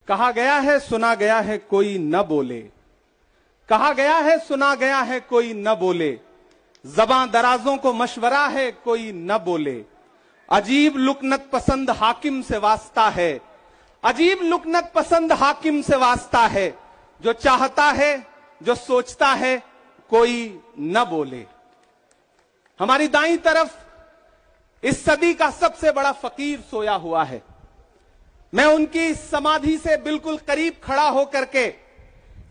कहा गया है सुना गया है कोई न बोले, कहा गया है सुना गया है कोई न बोले, ज़बां दराजों को मशवरा है कोई न बोले। अजीब लुकनत पसंद हाकिम से वास्ता है, अजीब लुकनत पसंद हाकिम से वास्ता है, जो चाहता है जो सोचता है कोई न बोले। हमारी दाईं तरफ इस सदी का सबसे बड़ा फकीर सोया हुआ है। मैं उनकी समाधि से बिल्कुल करीब खड़ा होकर के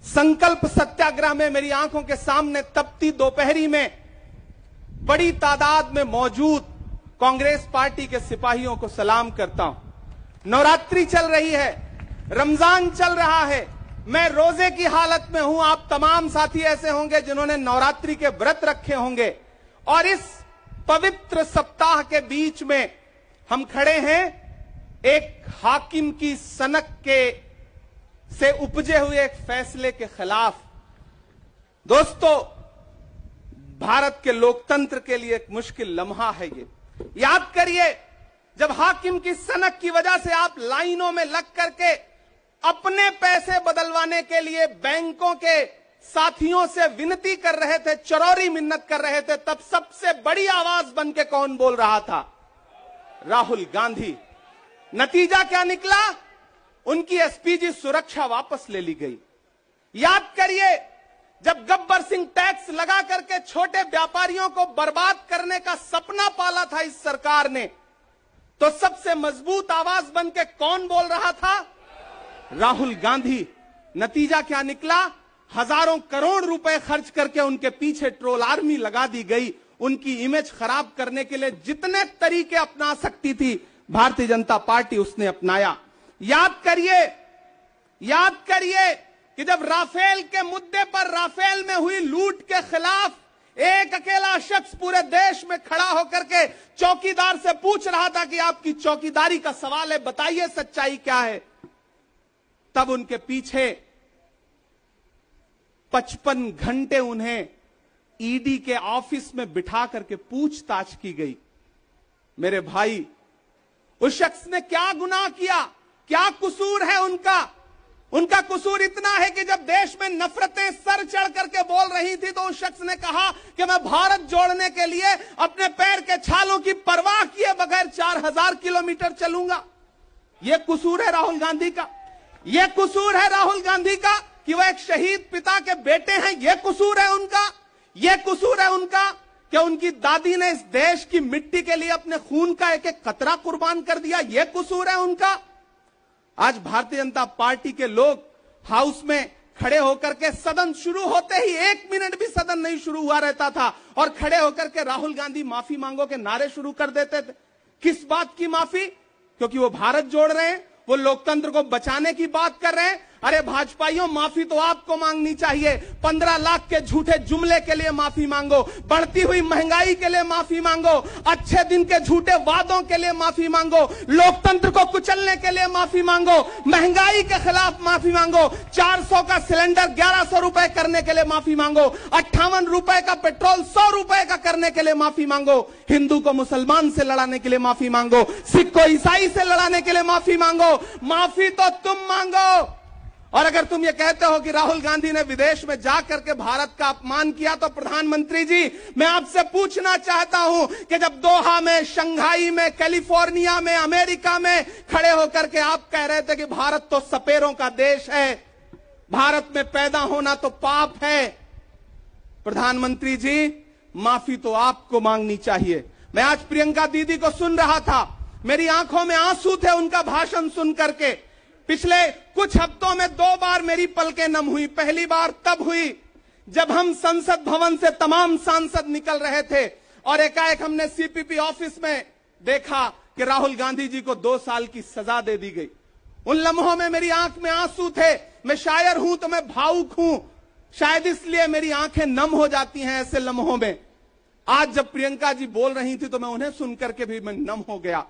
संकल्प सत्याग्रह में मेरी आंखों के सामने तपती दोपहरी में बड़ी तादाद में मौजूद कांग्रेस पार्टी के सिपाहियों को सलाम करता हूं। नवरात्रि चल रही है, रमजान चल रहा है, मैं रोजे की हालत में हूं। आप तमाम साथी ऐसे होंगे जिन्होंने नवरात्रि के व्रत रखे होंगे और इस पवित्र सप्ताह के बीच में हम खड़े हैं एक हाकिम की सनक के से उपजे हुए एक फैसले के खिलाफ। दोस्तों, भारत के लोकतंत्र के लिए एक मुश्किल लम्हा है ये। याद करिए, जब हाकिम की सनक की वजह से आप लाइनों में लग करके अपने पैसे बदलवाने के लिए बैंकों के साथियों से विनती कर रहे थे, चरौरी मिन्नत कर रहे थे, तब सबसे बड़ी आवाज बन के कौन बोल रहा था? राहुल गांधी। नतीजा क्या निकला? उनकी एसपीजी सुरक्षा वापस ले ली गई। याद करिए, जब गब्बर सिंह टैक्स लगा करके छोटे व्यापारियों को बर्बाद करने का सपना पाला था इस सरकार ने, तो सबसे मजबूत आवाज बन के कौन बोल रहा था? राहुल गांधी। नतीजा क्या निकला? हजारों करोड़ रुपए खर्च करके उनके पीछे ट्रोल आर्मी लगा दी गई। उनकी इमेज खराब करने के लिए जितने तरीके अपना सकती थी भारतीय जनता पार्टी उसने अपनाया। याद करिए कि जब राफेल के मुद्दे पर, राफेल में हुई लूट के खिलाफ एक अकेला शख्स पूरे देश में खड़ा होकर के चौकीदार से पूछ रहा था कि आपकी चौकीदारी का सवाल है, बताइए सच्चाई क्या है, तब उनके पीछे 55 घंटे उन्हें ईडी के ऑफिस में बिठा करके पूछताछ की गई। मेरे भाई, उस शख्स ने क्या गुनाह किया? क्या कसूर है उनका? उनका कसूर इतना है कि जब देश में नफरतें सर चढ़ करके बोल रही थी तो उस शख्स ने कहा कि मैं भारत जोड़ने के लिए अपने पैर के छालों की परवाह किए बगैर 4000 किलोमीटर चलूंगा। यह कसूर है राहुल गांधी का। यह कसूर है राहुल गांधी का कि वह एक शहीद पिता के बेटे हैं। यह कसूर है उनका। यह कसूर है उनका कि उनकी दादी ने इस देश की मिट्टी के लिए अपने खून का एक एक कतरा कुर्बान कर दिया। यह कसूर है उनका। आज भारतीय जनता पार्टी के लोग हाउस में खड़े होकर के सदन शुरू होते ही 1 मिनट भी सदन नहीं शुरू हुआ रहता था और खड़े होकर के राहुल गांधी माफी मांगो के नारे शुरू कर देते थे। किस बात की माफी? क्योंकि वो भारत जोड़ रहे हैं, वो लोकतंत्र को बचाने की बात कर रहे हैं। अरे भाजपाइयों, माफी तो आपको मांगनी चाहिए। 15 लाख के झूठे जुमले के लिए माफी मांगो, बढ़ती हुई महंगाई के लिए माफी मांगो, अच्छे दिन के झूठे वादों के लिए माफी मांगो, लोकतंत्र को कुचलने के लिए माफी मांगो, महंगाई के खिलाफ माफी मांगो, 400 का सिलेंडर 1100 रुपए करने के लिए माफी मांगो, 58 रुपए का पेट्रोल 100 रुपए का करने के लिए माफी मांगो, हिंदू को मुसलमान से लड़ाने के लिए माफी मांगो, सिख को ईसाई से लड़ाने के लिए माफी मांगो। माफी तो तुम मांगो। और अगर तुम ये कहते हो कि राहुल गांधी ने विदेश में जाकर के भारत का अपमान किया, तो प्रधानमंत्री जी, मैं आपसे पूछना चाहता हूं कि जब दोहा में, शंघाई में, कैलिफोर्निया में, अमेरिका में खड़े होकर के आप कह रहे थे कि भारत तो सपेरों का देश है, भारत में पैदा होना तो पाप है, प्रधानमंत्री जी, माफी तो आपको मांगनी चाहिए। मैं आज प्रियंका दीदी को सुन रहा था, मेरी आंखों में आंसू थे उनका भाषण सुन करके। पिछले कुछ हफ्तों में 2 बार मेरी पलकें नम हुई। पहली बार तब हुई जब हम संसद भवन से तमाम सांसद निकल रहे थे और एकाएक हमने सीपीपी ऑफिस में देखा कि राहुल गांधी जी को 2 साल की सजा दे दी गई। उन लम्हों में मेरी आंख में आंसू थे। मैं शायर हूं तो मैं भावुक हूं, शायद इसलिए मेरी आंखें नम हो जाती हैं ऐसे लम्हों में। आज जब प्रियंका जी बोल रही थी तो मैं उन्हें सुनकर के भी मैं नम हो गया।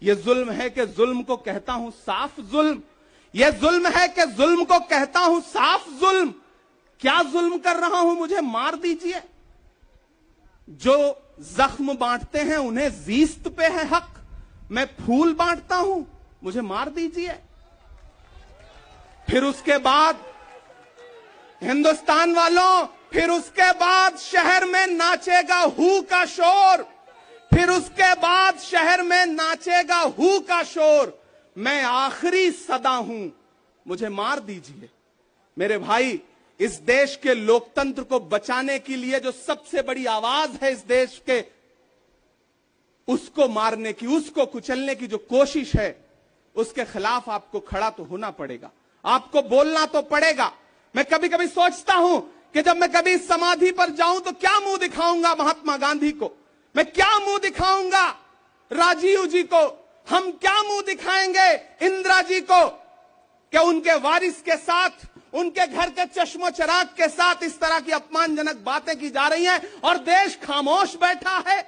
यह जुल्म है कि जुल्म को कहता हूं साफ जुल्म। यह जुल्म है कि जुल्म को कहता हूं साफ जुल्म। क्या जुल्म कर रहा हूं? मुझे मार दीजिए। जो जख्म बांटते हैं उन्हें जीस्त पे है हक। मैं फूल बांटता हूं, मुझे मार दीजिए। फिर उसके बाद हिंदुस्तान वालों, फिर उसके बाद शहर में नाचेगा हू का शोर, फिर उसके बाद शहर में नाचेगा हू का शोर। मैं आखिरी सदा हूं, मुझे मार दीजिए। मेरे भाई, इस देश के लोकतंत्र को बचाने के लिए जो सबसे बड़ी आवाज है इस देश के, उसको मारने की, उसको कुचलने की जो कोशिश है, उसके खिलाफ आपको खड़ा तो होना पड़ेगा, आपको बोलना तो पड़ेगा। मैं कभी कभी सोचता हूं कि जब मैं कभी समाधि पर जाऊं तो क्या मुंह दिखाऊंगा महात्मा गांधी को, मैं क्या मुंह दिखाऊंगा राजीव जी को, हम क्या मुंह दिखाएंगे इंदिरा जी को, कि उनके वारिस के साथ, उनके घर के चश्मो चिराग के साथ इस तरह की अपमानजनक बातें की जा रही हैं और देश खामोश बैठा है।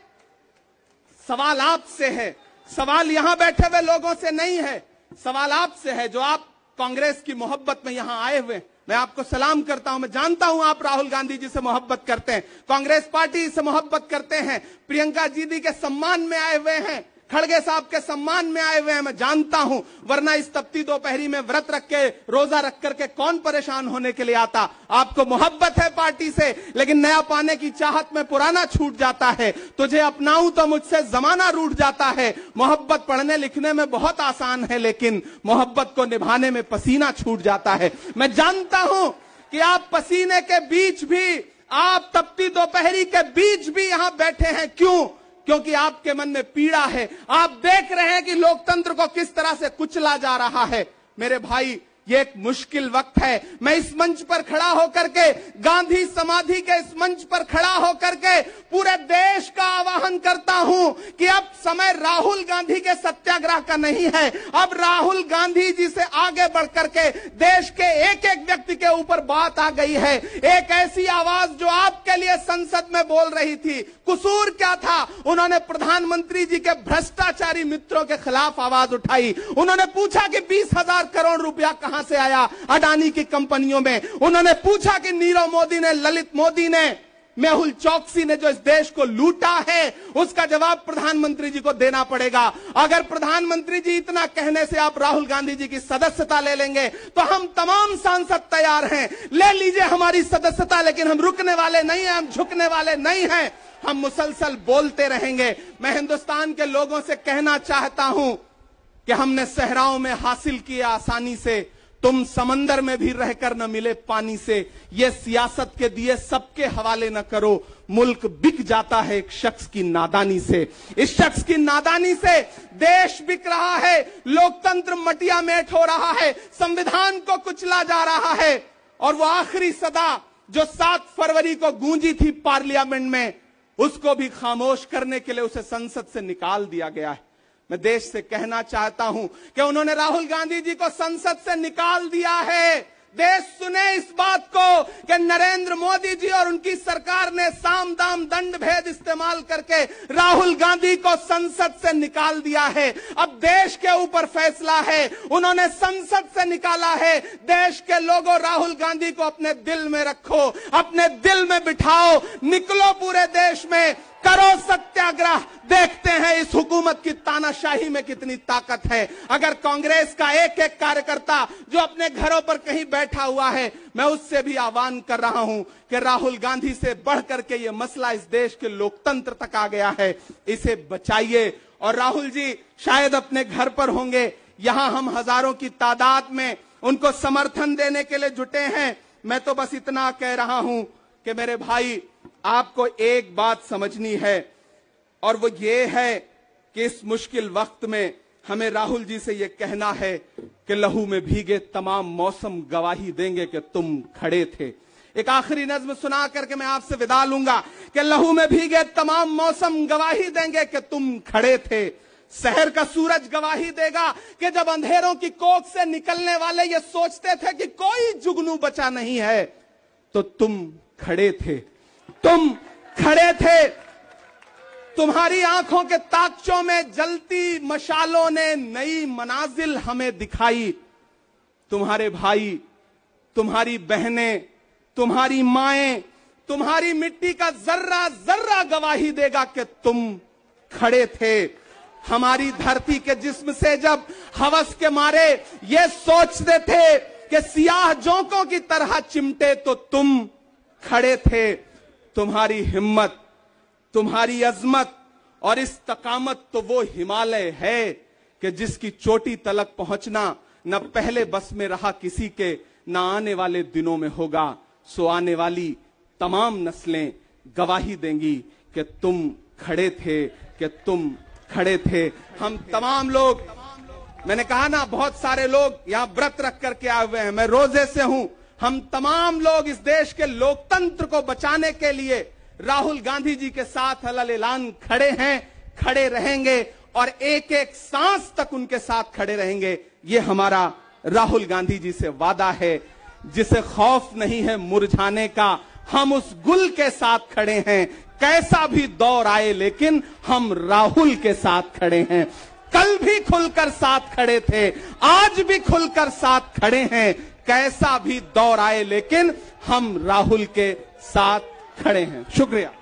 सवाल आपसे है, सवाल यहां बैठे हुए लोगों से नहीं है, सवाल आपसे है जो आप कांग्रेस की मोहब्बत में यहां आए हुए। मैं आपको सलाम करता हूं, मैं जानता हूं आप राहुल गांधी जी से मोहब्बत करते हैं, कांग्रेस पार्टी से मोहब्बत करते हैं, प्रियंका जी के सम्मान में आए हुए हैं, खड़गे साहब के सम्मान में आए हुए हैं, मैं जानता हूं, वरना इस तपती दोपहरी में व्रत रख के, रोजा रख करके कौन परेशान होने के लिए आता। आपको मोहब्बत है पार्टी से, लेकिन नया पाने की चाहत में पुराना छूट जाता है। तुझे अपनाऊं तो मुझसे जमाना रूठ जाता है। मोहब्बत पढ़ने लिखने में बहुत आसान है, लेकिन मोहब्बत को निभाने में पसीना छूट जाता है। मैं जानता हूं कि आप पसीने के बीच भी, आप तपती दोपहरी के बीच भी यहां बैठे हैं। क्यों? क्योंकि आपके मन में पीड़ा है, आप देख रहे हैं कि लोकतंत्र को किस तरह से कुचला जा रहा है। मेरे भाई, ये एक मुश्किल वक्त है। मैं इस मंच पर खड़ा होकर के, गांधी समाधि के इस मंच पर खड़ा होकर के पूरे देश का आह्वान करता हूं कि अब समय राहुल गांधी के सत्याग्रह का नहीं है। अब राहुल गांधी जी से आगे बढ़ करके देश के एक एक व्यक्ति के ऊपर बात आ गई है। एक ऐसी आवाज जो आपके लिए संसद में बोल रही थी, कसूर क्या था? उन्होंने प्रधानमंत्री जी के भ्रष्टाचारी मित्रों के खिलाफ आवाज उठाई। उन्होंने पूछा कि 20,000 करोड़ रुपया कहां से आया अडानी की कंपनियों में। उन्होंने पूछा कि नीरव मोदी ने, ललित मोदी ने, मेहुल चौकसी ने जो इस देश को लूटा है, उसका जवाब प्रधानमंत्री जी को देना पड़ेगा। अगर प्रधानमंत्री जी इतना कहने से आप राहुल गांधी जी की सदस्यता ले लेंगे तो हम तमाम सांसद तैयार हैं, ले लीजिए हमारी सदस्यता, लेकिन हम रुकने वाले नहीं हैं, हम झुकने वाले नहीं हैं, हम मुसलसल बोलते रहेंगे। मैं हिंदुस्तान के लोगों से कहना चाहता हूं कि हमने सहराओं में हासिल किया आसानी से, तुम समंदर में भी रहकर न मिले पानी से। ये सियासत के दिए सबके हवाले न करो, मुल्क बिक जाता है एक शख्स की नादानी से। इस शख्स की नादानी से देश बिक रहा है, लोकतंत्र मटिया मेट हो रहा है, संविधान को कुचला जा रहा है। और वो आखिरी सदा जो 7 फरवरी को गूंजी थी पार्लियामेंट में, उसको भी खामोश करने के लिए उसे संसद से निकाल दिया गया है। मैं देश से कहना चाहता हूं कि उन्होंने राहुल गांधी जी को संसद से निकाल दिया है। देश सुने इस बात को कि नरेंद्र मोदी जी और उनकी सरकार ने साम दाम दंड भेद इस्तेमाल करके राहुल गांधी को संसद से निकाल दिया है। अब देश के ऊपर फैसला है, उन्होंने संसद से निकाला है। देश के लोगों, राहुल गांधी को अपने दिल में रखो, अपने दिल में बिठाओ, निकलो पूरे देश में, करो सत्याग्रह। देखते हैं इस हुकूमत की तानाशाही में कितनी ताकत है। अगर कांग्रेस का एक एक कार्यकर्ता जो अपने घरों पर कहीं बैठा हुआ है, मैं उससे भी आह्वान कर रहा हूं कि राहुल गांधी से बढ़ करके ये मसला इस देश के लोकतंत्र तक आ गया है, इसे बचाइए। और राहुल जी शायद अपने घर पर होंगे, यहां हम हजारों की तादाद में उनको समर्थन देने के लिए जुटे हैं। मैं तो बस इतना कह रहा हूं कि मेरे भाई, आपको एक बात समझनी है, और वो ये है कि इस मुश्किल वक्त में हमें राहुल जी से ये कहना है कि लहू में भीगे तमाम मौसम गवाही देंगे कि तुम खड़े थे। एक आखिरी नज्म सुना करके मैं आपसे विदा लूंगा कि लहू में भीगे तमाम मौसम गवाही देंगे कि तुम खड़े थे। शहर का सूरज गवाही देगा कि जब अंधेरों की कोख से निकलने वाले ये सोचते थे कि कोई जुगनू बचा नहीं है, तो तुम खड़े थे, तुम खड़े थे। तुम्हारी आंखों के ताकचों में जलती मशालों ने नई मनाजिल हमें दिखाई। तुम्हारे भाई, तुम्हारी बहनें, तुम्हारी माएं, तुम्हारी मिट्टी का जर्रा जर्रा गवाही देगा कि तुम खड़े थे। हमारी धरती के जिस्म से जब हवस के मारे ये सोचते थे कि सियाह जोंकों की तरह चिमटे तो तुम खड़े थे। तुम्हारी हिम्मत, तुम्हारी अजमत और इस्तकामत तो वो हिमालय है कि जिसकी चोटी तलक पहुंचना न पहले बस में रहा किसी के, न आने वाले दिनों में होगा। सो आने वाली तमाम नस्लें गवाही देंगी कि तुम खड़े थे, कि तुम खड़े थे। हम तमाम लोग, मैंने कहा ना, बहुत सारे लोग यहां व्रत रख करके आए हुए हैं, मैं रोजे से हूं। हम तमाम लोग इस देश के लोकतंत्र को बचाने के लिए राहुल गांधी जी के साथ अलल ऐलान खड़े हैं, खड़े रहेंगे और एक एक सांस तक उनके साथ खड़े रहेंगे। ये हमारा राहुल गांधी जी से वादा है। जिसे खौफ नहीं है मुरझाने का, हम उस गुल के साथ खड़े हैं। कैसा भी दौर आए लेकिन हम राहुल के साथ खड़े हैं। कल भी खुलकर साथ खड़े थे, आज भी खुलकर साथ खड़े हैं। कैसा भी दौर आए लेकिन हम राहुल के साथ खड़े हैं। शुक्रिया।